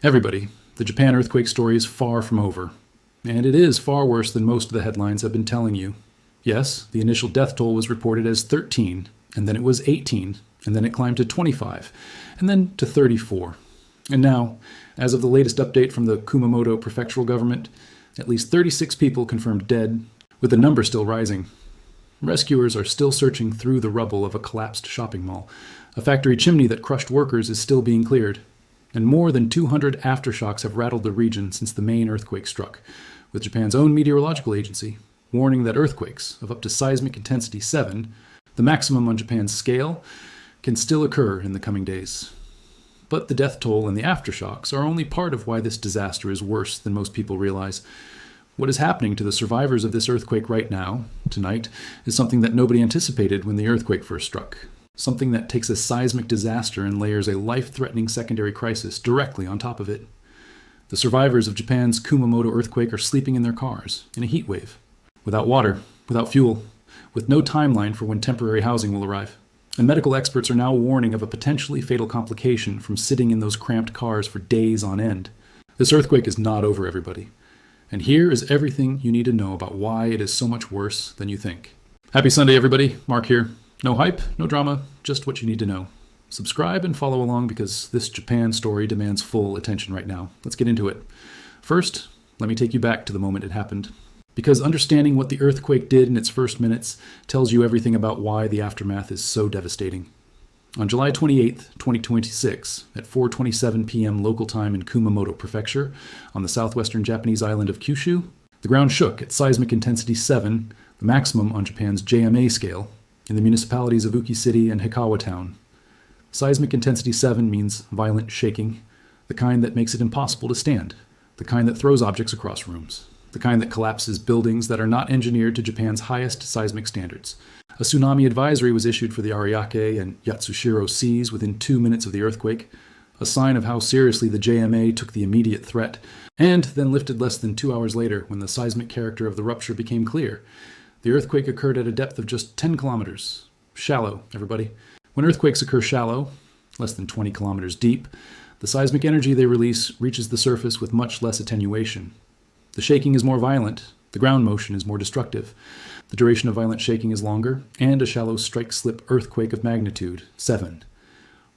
Everybody, the Japan earthquake story is far from over. And it is far worse than most of the headlines have been telling you. Yes, the initial death toll was reported as 13, and then it was 18, and then it climbed to 25, and then to 34. And now, as of the latest update from the Kumamoto prefectural government, at least 36 people confirmed dead, with the number still rising. Rescuers are still searching through the rubble of a collapsed shopping mall. A factory chimney that crushed workers is still being cleared. And more than 200 aftershocks have rattled the region since the main earthquake struck, with Japan's own meteorological agency warning that earthquakes of up to seismic intensity 7, the maximum on Japan's scale, can still occur in the coming days. But the death toll and the aftershocks are only part of why this disaster is worse than most people realize. What is happening to the survivors of this earthquake right now, tonight, is something that nobody anticipated when the earthquake first struck. Something that takes a seismic disaster and layers a life-threatening secondary crisis directly on top of it. The survivors of Japan's Kumamoto earthquake are sleeping in their cars, in a heat wave, without water, without fuel, with no timeline for when temporary housing will arrive. And medical experts are now warning of a potentially fatal complication from sitting in those cramped cars for days on end. This earthquake is not over, everybody. And here is everything you need to know about why it is so much worse than you think. Happy Sunday, everybody. Mark here. No hype, no drama, just what you need to know. Subscribe and follow along because this Japan story demands full attention right now. Let's get into it. First, let me take you back to the moment it happened. Because understanding what the earthquake did in its first minutes tells you everything about why the aftermath is so devastating. On July 28, 2026, at 4:27 p.m. local time in Kumamoto Prefecture, on the southwestern Japanese island of Kyushu, the ground shook at seismic intensity 7, the maximum on Japan's JMA scale, in the municipalities of Uki City and Hikawa Town. Seismic intensity 7 means violent shaking, the kind that makes it impossible to stand, the kind that throws objects across rooms, the kind that collapses buildings that are not engineered to Japan's highest seismic standards. A tsunami advisory was issued for the Ariake and Yatsushiro seas within 2 minutes of the earthquake, a sign of how seriously the JMA took the immediate threat, and then lifted less than 2 hours later when the seismic character of the rupture became clear. The earthquake occurred at a depth of just 10 kilometers. Shallow, everybody. When earthquakes occur shallow, less than 20 kilometers deep, the seismic energy they release reaches the surface with much less attenuation. The shaking is more violent, the ground motion is more destructive. The duration of violent shaking is longer, and a shallow strike-slip earthquake of magnitude 7.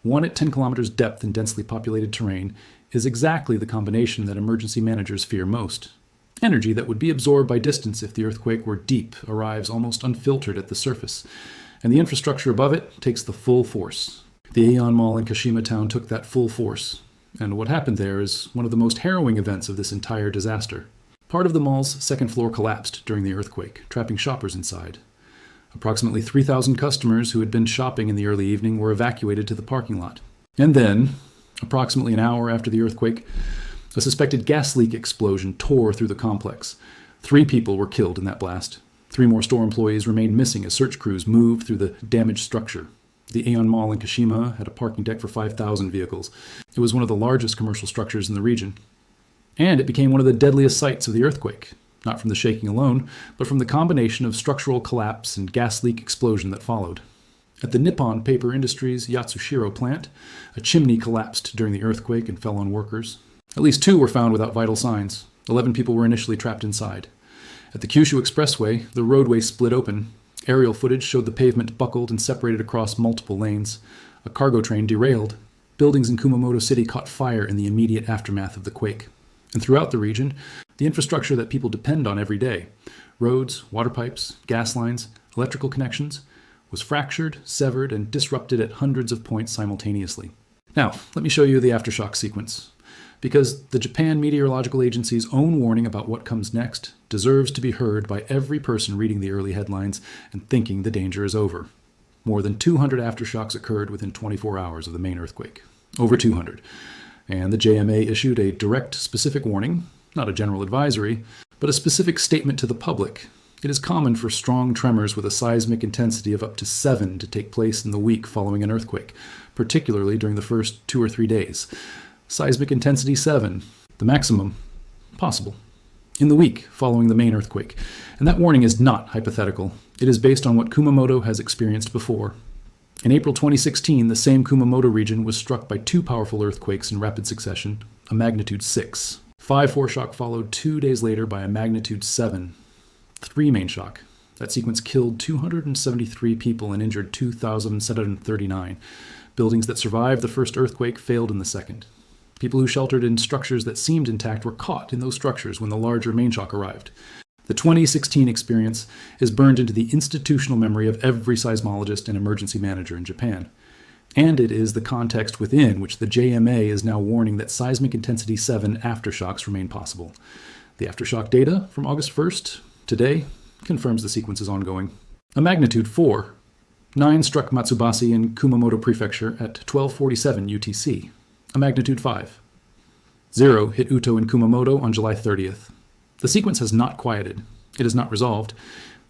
One at 10 kilometers depth in densely populated terrain is exactly the combination that emergency managers fear most. Energy that would be absorbed by distance if the earthquake were deep arrives almost unfiltered at the surface, and the infrastructure above it takes the full force. The Aeon Mall in Kashima Town took that full force, and what happened there is one of the most harrowing events of this entire disaster. Part of the mall's second floor collapsed during the earthquake, trapping shoppers inside. Approximately 3,000 customers who had been shopping in the early evening were evacuated to the parking lot. And then, approximately an hour after the earthquake, a suspected gas leak explosion tore through the complex. 3 people were killed in that blast. 3 more store employees remained missing as search crews moved through the damaged structure. The Aeon Mall in Kashima had a parking deck for 5,000 vehicles. It was one of the largest commercial structures in the region. And it became one of the deadliest sites of the earthquake, not from the shaking alone, but from the combination of structural collapse and gas leak explosion that followed. At the Nippon Paper Industries Yatsushiro plant, a chimney collapsed during the earthquake and fell on workers. At least 2 were found without vital signs. 11 people were initially trapped inside. At the Kyushu Expressway, the roadway split open. Aerial footage showed the pavement buckled and separated across multiple lanes. A cargo train derailed. Buildings in Kumamoto City caught fire in the immediate aftermath of the quake. And throughout the region, the infrastructure that people depend on every day, roads, water pipes, gas lines, electrical connections, was fractured, severed, and disrupted at hundreds of points simultaneously. Now, let me show you the aftershock sequence. Because the Japan Meteorological Agency's own warning about what comes next deserves to be heard by every person reading the early headlines and thinking the danger is over. More than 200 aftershocks occurred within 24 hours of the main earthquake. Over 200. And the JMA issued a direct, specific warning, not a general advisory, but a specific statement to the public. It is common for strong tremors with a seismic intensity of up to 7 to take place in the week following an earthquake, particularly during the first 2 or 3 days. Seismic intensity 7, the maximum possible, in the week following the main earthquake. And that warning is not hypothetical. It is based on what Kumamoto has experienced before. In April 2016, the same Kumamoto region was struck by 2 powerful earthquakes in rapid succession, a magnitude 6. 5 foreshock followed 2 days later by a magnitude 7. 3 main shock. That sequence killed 273 people and injured 2,739. Buildings that survived the first earthquake failed in the second. People who sheltered in structures that seemed intact were caught in those structures when the larger main shock arrived. The 2016 experience is burned into the institutional memory of every seismologist and emergency manager in Japan. And it is the context within which the JMA is now warning that seismic intensity 7 aftershocks remain possible. The aftershock data from August 1st, today, confirms the sequence is ongoing. A magnitude 4. 9 struck Matsubasi in Kumamoto Prefecture at 12:47 UTC. A magnitude 5. 0 hit Uto in Kumamoto on July 30th. The sequence has not quieted. It is not resolved.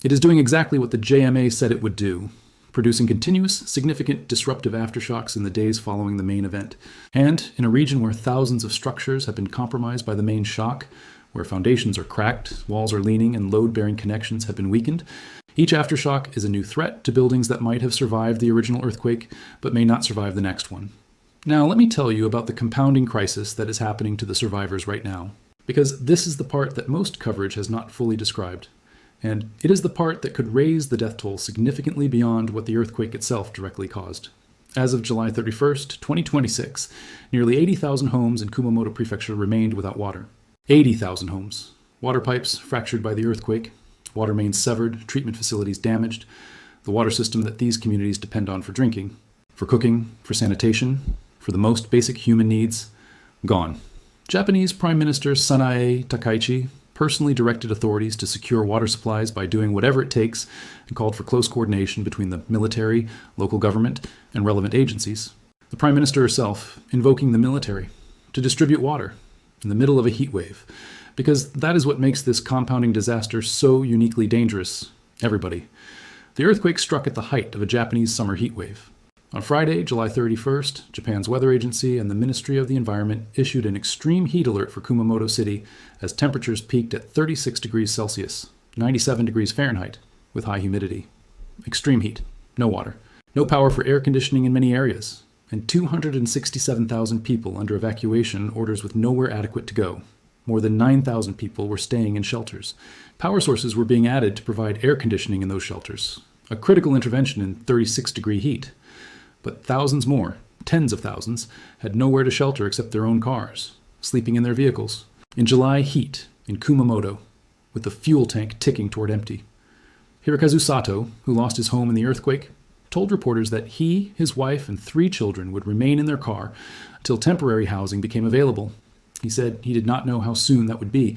It is doing exactly what the JMA said it would do, producing continuous, significant disruptive aftershocks in the days following the main event. And in a region where thousands of structures have been compromised by the main shock, where foundations are cracked, walls are leaning, and load-bearing connections have been weakened, each aftershock is a new threat to buildings that might have survived the original earthquake, but may not survive the next one. Now, let me tell you about the compounding crisis that is happening to the survivors right now, because this is the part that most coverage has not fully described, and it is the part that could raise the death toll significantly beyond what the earthquake itself directly caused. As of July 31st, 2026, nearly 80,000 homes in Kumamoto Prefecture remained without water. 80,000 homes. Water pipes fractured by the earthquake, water mains severed, treatment facilities damaged, the water system that these communities depend on for drinking, for cooking, for sanitation, for the most basic human needs, gone. Japanese Prime Minister Sanae Takaichi personally directed authorities to secure water supplies by doing whatever it takes and called for close coordination between the military, local government, and relevant agencies. The Prime Minister herself invoking the military to distribute water in the middle of a heat wave, because that is what makes this compounding disaster so uniquely dangerous. Everybody. The earthquake struck at the height of a Japanese summer heat wave. On Friday, July 31st, Japan's weather agency and the Ministry of the Environment issued an extreme heat alert for Kumamoto City as temperatures peaked at 36 degrees Celsius, 97 degrees Fahrenheit, with high humidity. Extreme heat, no water, no power for air conditioning in many areas, and 267,000 people under evacuation orders with nowhere adequate to go. More than 9,000 people were staying in shelters. Power sources were being added to provide air conditioning in those shelters, a critical intervention in 36-degree heat. But thousands more, tens of thousands, had nowhere to shelter except their own cars, sleeping in their vehicles. In July heat in Kumamoto, with the fuel tank ticking toward empty. Hirokazu Sato, who lost his home in the earthquake, told reporters that he, his wife, and 3 children would remain in their car until temporary housing became available. He said he did not know how soon that would be,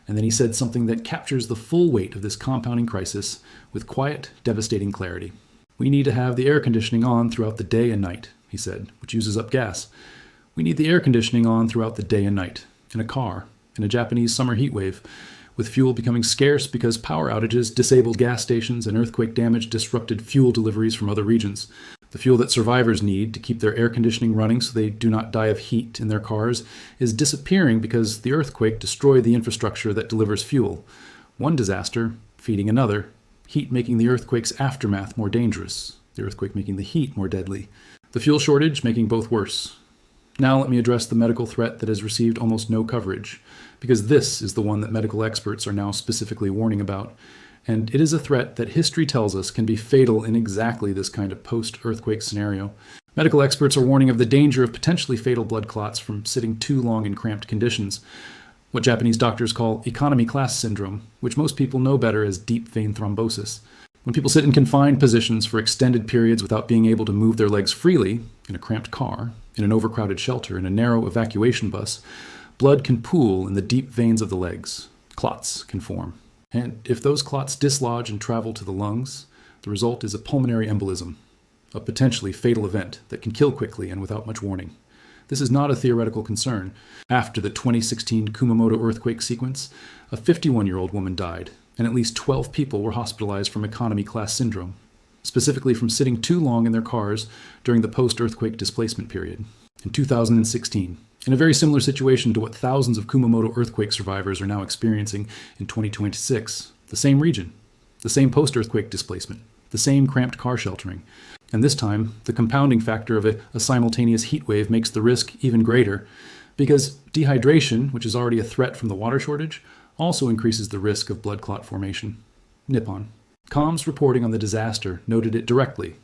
and then he said something that captures the full weight of this compounding crisis with quiet, devastating clarity. We need to have the air conditioning on throughout the day and night, he said, which uses up gas. We need the air conditioning on throughout the day and night, in a car, in a Japanese summer heat wave, with fuel becoming scarce because power outages disabled gas stations and earthquake damage disrupted fuel deliveries from other regions. The fuel that survivors need to keep their air conditioning running so they do not die of heat in their cars is disappearing because the earthquake destroyed the infrastructure that delivers fuel. One disaster feeding another. Heat making the earthquake's aftermath more dangerous, the earthquake making the heat more deadly, the fuel shortage making both worse. Now let me address the medical threat that has received almost no coverage, because this is the one that medical experts are now specifically warning about, and it is a threat that history tells us can be fatal in exactly this kind of post-earthquake scenario. Medical experts are warning of the danger of potentially fatal blood clots from sitting too long in cramped conditions, what Japanese doctors call economy class syndrome, which most people know better as deep vein thrombosis. When people sit in confined positions for extended periods without being able to move their legs freely, in a cramped car, in an overcrowded shelter, in a narrow evacuation bus, blood can pool in the deep veins of the legs. Clots can form. And if those clots dislodge and travel to the lungs, the result is a pulmonary embolism, a potentially fatal event that can kill quickly and without much warning. This is not a theoretical concern. After the 2016 Kumamoto earthquake sequence, a 51-year-old woman died, and at least 12 people were hospitalized from economy class syndrome, specifically from sitting too long in their cars during the post-earthquake displacement period. In 2016, in a very similar situation to what thousands of Kumamoto earthquake survivors are now experiencing in 2026, the same region, the same post-earthquake displacement, the same cramped car sheltering. And this time, the compounding factor of a simultaneous heat wave makes the risk even greater, Because dehydration, which is already a threat from the water shortage, also increases the risk of blood clot formation. Nippon. Com's reporting on the disaster noted it directly.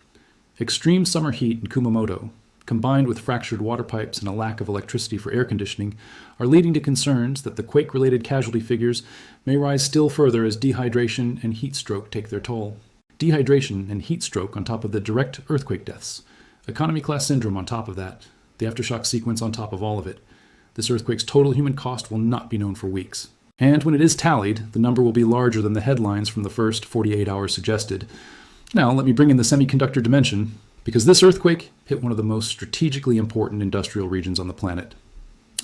Extreme summer heat in Kumamoto, combined with fractured water pipes and a lack of electricity for air conditioning, are leading to concerns that the quake-related casualty figures may rise still further as dehydration and heat stroke take their toll. Dehydration and heat stroke on top of the direct earthquake deaths. Economy class syndrome on top of that. The aftershock sequence on top of all of it. This earthquake's total human cost will not be known for weeks. And when it is tallied, the number will be larger than the headlines from the first 48 hours suggested. Now, let me bring in the semiconductor dimension, because this earthquake hit one of the most strategically important industrial regions on the planet.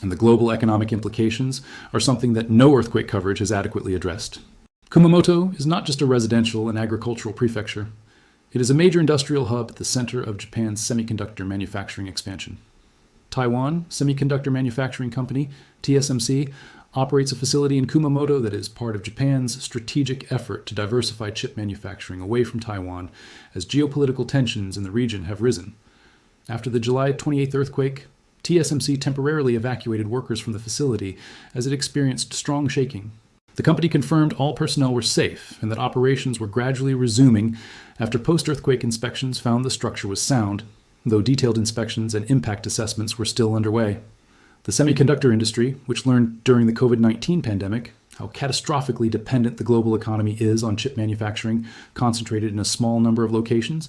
And the global economic implications are something that no earthquake coverage has adequately addressed. Kumamoto is not just a residential and agricultural prefecture. It is a major industrial hub at the center of Japan's semiconductor manufacturing expansion. Taiwan Semiconductor Manufacturing Company, TSMC, operates a facility in Kumamoto that is part of Japan's strategic effort to diversify chip manufacturing away from Taiwan as geopolitical tensions in the region have risen. After the July 28th earthquake, TSMC temporarily evacuated workers from the facility as it experienced strong shaking. The company confirmed all personnel were safe and that operations were gradually resuming after post-earthquake inspections found the structure was sound, though detailed inspections and impact assessments were still underway. The semiconductor industry, which learned during the COVID-19 pandemic how catastrophically dependent the global economy is on chip manufacturing concentrated in a small number of locations,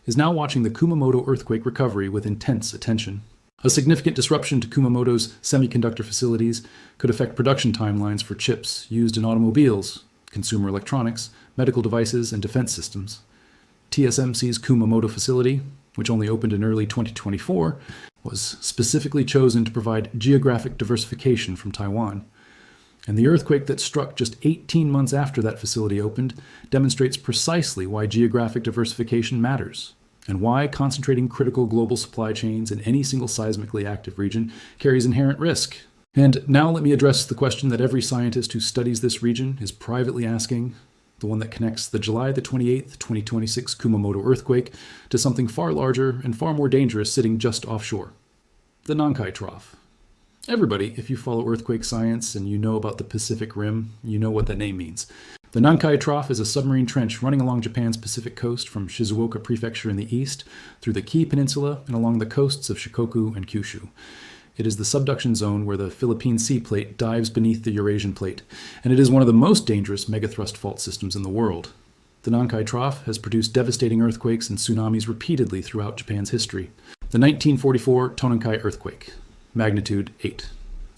is now watching the Kumamoto earthquake recovery with intense attention. A significant disruption to Kumamoto's semiconductor facilities could affect production timelines for chips used in automobiles, consumer electronics, medical devices, and defense systems. TSMC's Kumamoto facility, which only opened in early 2024, was specifically chosen to provide geographic diversification from Taiwan. And the earthquake that struck just 18 months after that facility opened demonstrates precisely why geographic diversification matters, and why concentrating critical global supply chains in any single seismically active region carries inherent risk. And now let me address the question that every scientist who studies this region is privately asking, the one that connects the July the 28th, 2026 Kumamoto earthquake to something far larger and far more dangerous sitting just offshore. The Nankai Trough. Everybody, if you follow earthquake science and you know about the Pacific Rim, you know what that name means. The Nankai Trough is a submarine trench running along Japan's Pacific coast from Shizuoka Prefecture in the east, through the Kii Peninsula, and along the coasts of Shikoku and Kyushu. It is the subduction zone where the Philippine Sea Plate dives beneath the Eurasian Plate, and it is one of the most dangerous megathrust fault systems in the world. The Nankai Trough has produced devastating earthquakes and tsunamis repeatedly throughout Japan's history. The 1944 Tonankai earthquake, magnitude 8.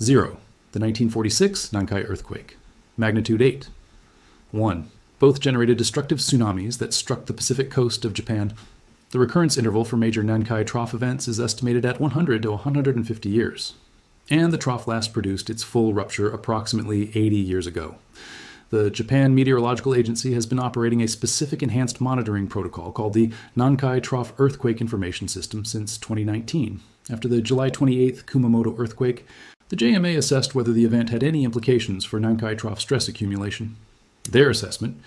0. The 1946 Nankai earthquake, magnitude 8. 1. Both generated destructive tsunamis that struck the Pacific coast of Japan. The recurrence interval for major Nankai Trough events is estimated at 100 to 150 years. And the trough last produced its full rupture approximately 80 years ago. The Japan Meteorological Agency has been operating a specific enhanced monitoring protocol called the Nankai Trough Earthquake Information System since 2019. After the July 28th Kumamoto earthquake, the JMA assessed whether the event had any implications for Nankai Trough stress accumulation. Their assessment,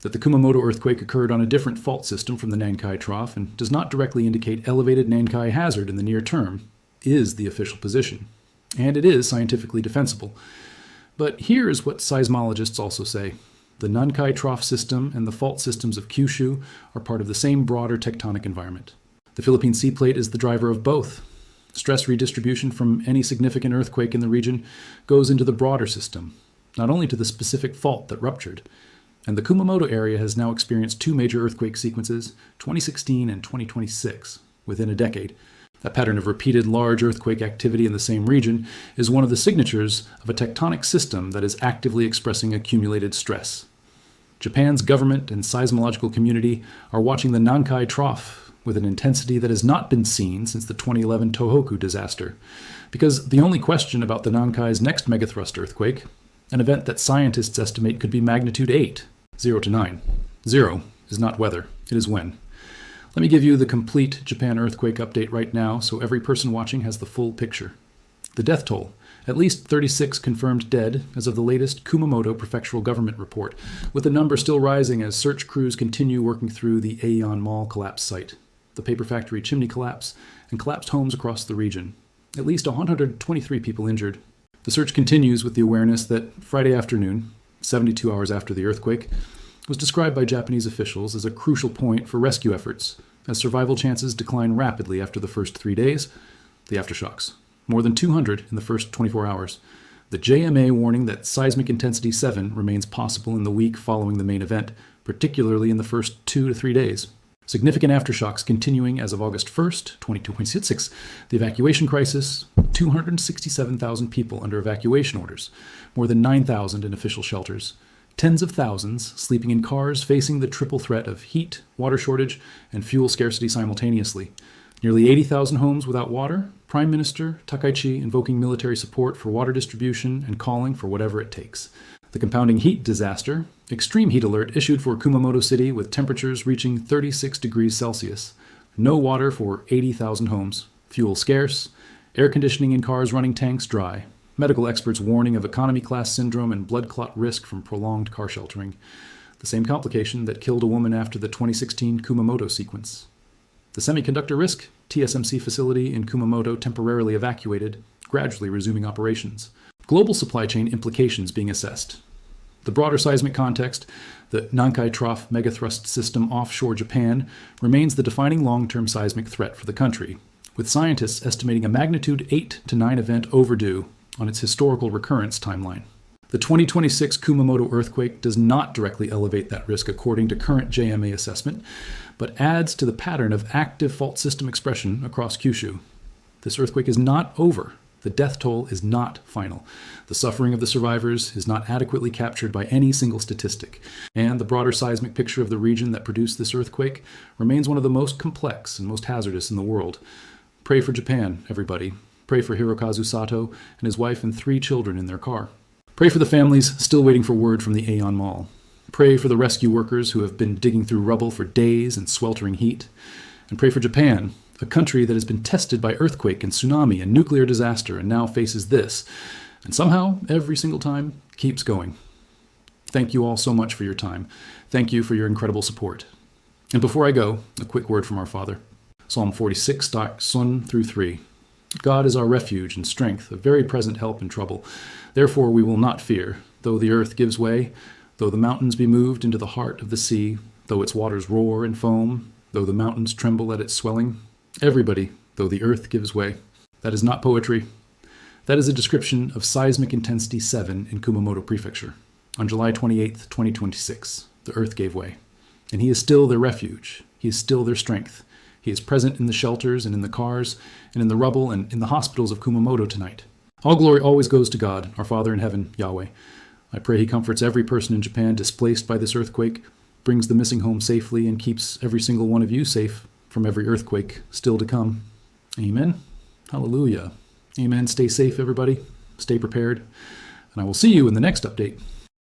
that the Kumamoto earthquake occurred on a different fault system from the Nankai Trough and does not directly indicate elevated Nankai hazard in the near term, is the official position. And it is scientifically defensible. But here is what seismologists also say. The Nankai Trough system and the fault systems of Kyushu are part of the same broader tectonic environment. The Philippine Sea Plate is the driver of both. Stress redistribution from any significant earthquake in the region goes into the broader system, not only to the specific fault that ruptured. And the Kumamoto area has now experienced two major earthquake sequences, 2016 and 2026, within a decade. That pattern of repeated large earthquake activity in the same region is one of the signatures of a tectonic system that is actively expressing accumulated stress. Japan's government and seismological community are watching the Nankai Trough with an intensity that has not been seen since the 2011 Tohoku disaster, because the only question about the Nankai's next megathrust earthquake, an event that scientists estimate could be magnitude 8, 0 to 9. 0 is not whether, it is when. Let me give you the complete Japan earthquake update right now so every person watching has the full picture. The death toll, at least 36 confirmed dead as of the latest Kumamoto prefectural government report, with the number still rising as search crews continue working through the Aeon Mall collapse site, the paper factory chimney collapse, and collapsed homes across the region. At least 123 people injured. The search continues with the awareness that Friday afternoon, 72 hours after the earthquake, was described by Japanese officials as a crucial point for rescue efforts, as survival chances decline rapidly after the first 3 days, the aftershocks. More than 200 in the first 24 hours. The JMA warning that seismic intensity 7 remains possible in the week following the main event, particularly in the first 2 to 3 days. Significant aftershocks continuing as of August 1st, 22.6. The evacuation crisis, 267,000 people under evacuation orders, more than 9,000 in official shelters. Tens of thousands sleeping in cars facing the triple threat of heat, water shortage, and fuel scarcity simultaneously. Nearly 80,000 homes without water. Prime Minister Takaichi invoking military support for water distribution and calling for whatever it takes. The compounding heat disaster, extreme heat alert issued for Kumamoto City with temperatures reaching 36 degrees Celsius. No water for 80,000 homes. Fuel scarce. Air conditioning in cars running tanks dry. Medical experts warning of economy class syndrome and blood clot risk from prolonged car sheltering. The same complication that killed a woman after the 2016 Kumamoto sequence. The semiconductor risk, TSMC facility in Kumamoto temporarily evacuated, gradually resuming operations. Global supply chain implications being assessed. The broader seismic context, the Nankai Trough megathrust system offshore Japan, remains the defining long-term seismic threat for the country, with scientists estimating a magnitude 8 to 9 event overdue on its historical recurrence timeline. The 2026 Kumamoto earthquake does not directly elevate that risk according to current JMA assessment, but adds to the pattern of active fault system expression across Kyushu. This earthquake is not over. The death toll is not final. The suffering of the survivors is not adequately captured by any single statistic, and the broader seismic picture of the region that produced this earthquake remains one of the most complex and most hazardous in the world. Pray for Japan, everybody. Pray for Hirokazu Sato and his wife and 3 children in their car. Pray for the families still waiting for word from the Aeon Mall. Pray for the rescue workers who have been digging through rubble for days in sweltering heat. And pray for Japan, a country that has been tested by earthquake and tsunami and nuclear disaster and now faces this, and somehow, every single time, keeps going. Thank you all so much for your time. Thank you for your incredible support. And before I go, a quick word from our Father. Psalm 46, Sun through 3. God is our refuge and strength, a very present help in trouble. Therefore we will not fear, though the earth gives way, though the mountains be moved into the heart of the sea, though its waters roar and foam, though the mountains tremble at its swelling. Everybody, though the earth gives way. That is not poetry. That is a description of seismic intensity 7 in Kumamoto Prefecture. On July 28, 2026, the earth gave way. And he is still their refuge. He is still their strength. He is present in the shelters and in the cars and in the rubble and in the hospitals of Kumamoto tonight. All glory always goes to God, our Father in heaven, Yahweh. I pray he comforts every person in Japan displaced by this earthquake, brings the missing home safely, and keeps every single one of you safe from every earthquake still to come. Amen. Hallelujah. Amen. Stay safe, everybody. Stay prepared. And I will see you in the next update.